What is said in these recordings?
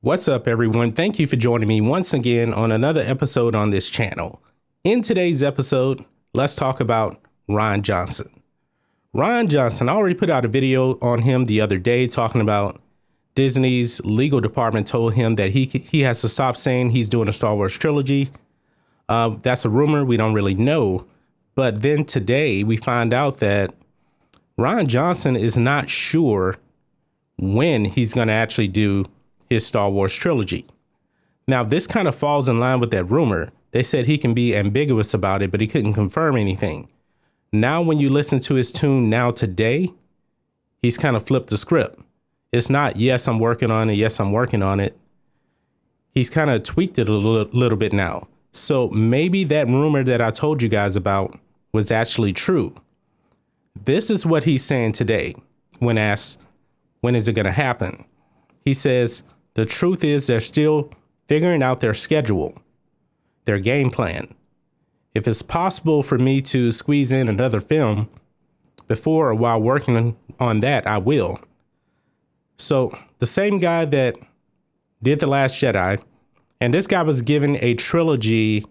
What's up, everyone? Thank you for joining me once again on another episode on this channel. In today's episode, let's talk about Rian Johnson. Rian Johnson, I already put out a video on him the other day talking about Disney's legal department told him that he has to stop saying he's doing a Star Wars trilogy. That's a rumor. We don't really know. But then today we find out that Rian Johnson is not sure when he's going to actually do his Star Wars trilogy. Now, this kind of falls in line with that rumor. They said he can be ambiguous about it, but he couldn't confirm anything. Now, when you listen to his tune now today, he's kind of flipped the script. It's not, yes, I'm working on it. Yes, I'm working on it. He's kind of tweaked it a little bit now. So maybe that rumor that I told you guys about was actually true. This is what he's saying today when asked, when is it going to happen? He says, the truth is they're still figuring out their schedule, their game plan. If it's possible for me to squeeze in another film before or while working on that, I will. So the same guy that did The Last Jedi, and this guy was given a trilogy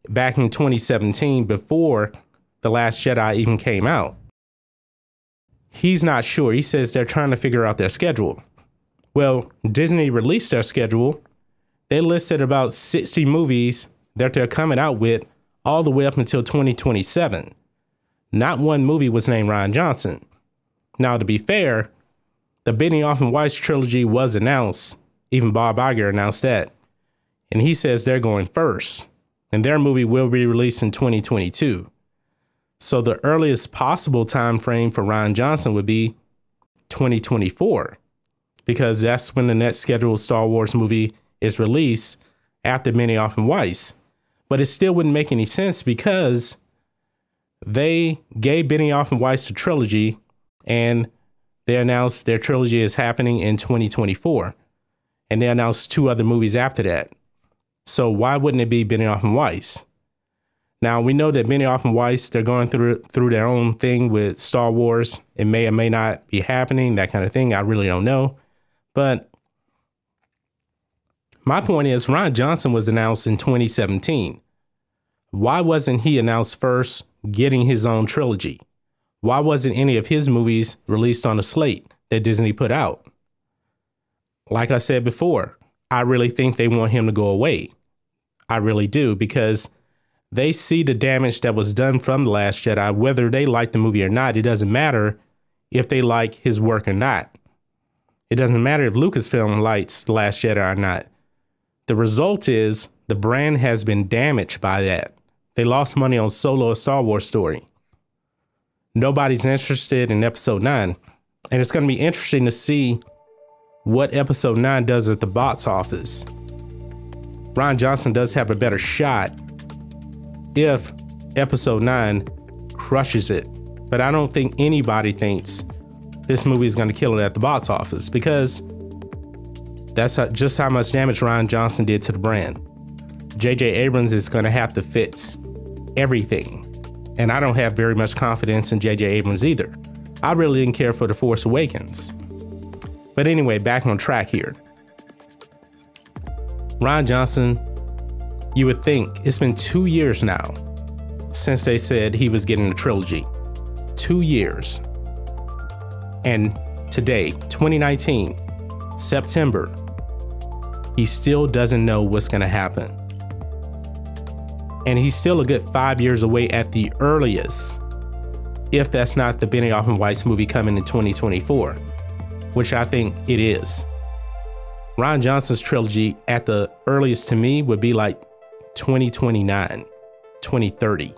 back in 2017 before The Last Jedi even came out. He's not sure. He says they're trying to figure out their schedule. Well, Disney released their schedule. They listed about 60 movies that they're coming out with all the way up until 2027. Not one movie was named Rian Johnson. Now, to be fair, the Benioff and Weiss trilogy was announced. Even Bob Iger announced that. And he says they're going first. And their movie will be released in 2022. So the earliest possible time frame for Rian Johnson would be 2024. Because that's when the next scheduled Star Wars movie is released after Benioff and Weiss. But it still wouldn't make any sense because they gave Benioff and Weiss the trilogy and they announced their trilogy is happening in 2024. And they announced 2 other movies after that. So why wouldn't it be Benioff and Weiss? Now, we know that Benioff and Weiss, they're going through their own thing with Star Wars. It may or may not be happening, that kind of thing. I really don't know. But my point is, Rian Johnson was announced in 2017. Why wasn't he announced first getting his own trilogy? Why wasn't any of his movies released on a slate that Disney put out? Like I said before, I really think they want him to go away. I really do, because they see the damage that was done from The Last Jedi. Whether they like the movie or not, it doesn't matter if they like his work or not. It doesn't matter if Lucasfilm likes The Last Jedi or not. The result is the brand has been damaged by that. They lost money on Solo: A Star Wars Story. Nobody's interested in Episode 9. And it's going to be interesting to see what Episode 9 does at the box office. Rian Johnson does have a better shot if Episode 9 crushes it. But I don't think anybody thinks this movie is going to kill it at the box office, because that's just how much damage Rian Johnson did to the brand. J.J. Abrams is going to have to fix everything. And I don't have very much confidence in J.J. Abrams either. I really didn't care for The Force Awakens. But anyway, back on track here. Rian Johnson, you would think it's been 2 years now since they said he was getting a trilogy. 2 years. And today, 2019, September, he still doesn't know what's going to happen. And he's still a good 5 years away at the earliest, if that's not the Benioff and Weiss movie coming in 2024, which I think it is. Rian Johnson's trilogy at the earliest to me would be like 2029, 2030.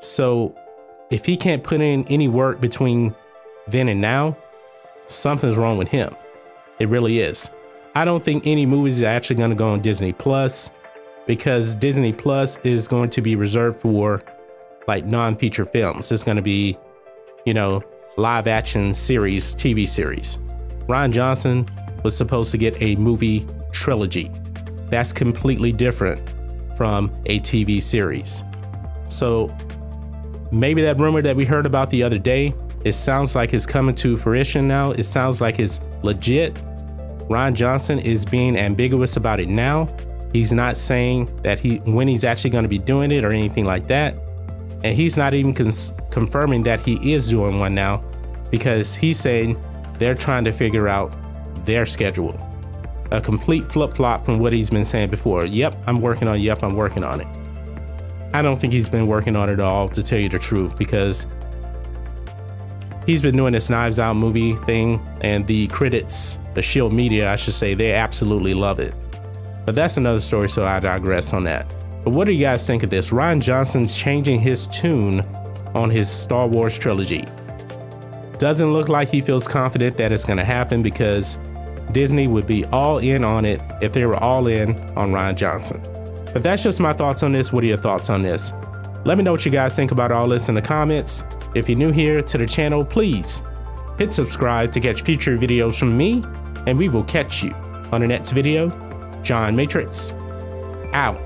So if he can't put in any work between then and now, something's wrong with him. It really is. I don't think any movies are actually going to go on Disney Plus, because Disney Plus is going to be reserved for like non-feature films. It's going to be, live action series, TV series. Rian Johnson was supposed to get a movie trilogy. That's completely different from a TV series. So maybe that rumor that we heard about the other day, it sounds like it's coming to fruition now. It sounds like it's legit. Rian Johnson is being ambiguous about it now. He's not saying that when he's actually going to be doing it or anything like that. And he's not even confirming that he is doing one now, because he's saying they're trying to figure out their schedule. A complete flip-flop from what he's been saying before. Yep, I'm working on it. Yep, I'm working on it. I don't think he's been working on it at all, to tell you the truth, because he's been doing this Knives Out movie thing, and the critics, the Shield media, I should say, they absolutely love it. But that's another story, so I digress on that. But what do you guys think of this? Rian Johnson's changing his tune on his Star Wars trilogy. Doesn't look like he feels confident that it's going to happen, because Disney would be all in on it if they were all in on Rian Johnson. But that's just my thoughts on this. What are your thoughts on this? Let me know what you guys think about all this in the comments. If you're new here to the channel, please hit subscribe to catch future videos from me, and we will catch you on the next video. John Matrixx, out.